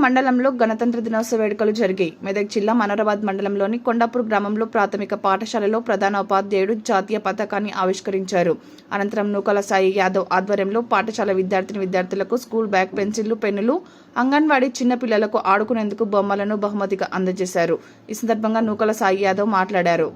మండలంలో గణతంత్ర దినోత్సవ వేడుకలు జరిగాయి. మెదక్ జిల్లా మనోరాబాద్ మండలంలోని కొండాపూర్ గ్రామంలో ప్రాథమిక పాఠశాలలో ప్రధాన ఉపాధ్యాయుడు జాతీయ పతాకాన్ని ఆవిష్కరించారు. అనంతరం నూకల సాయి యాదవ్ ఆధ్వర్యంలో పాఠశాల విద్యార్థులకు స్కూల్ బ్యాగ్, పెన్సిళ్లు, పెన్నులు, అంగన్వాడీ చిన్న పిల్లలకు ఆడుకునేందుకు బొమ్మలను బహుమతిగా అందజేశారు. ఈ సందర్భంగా నూకల సాయి యాదవ్ మాట్లాడారు.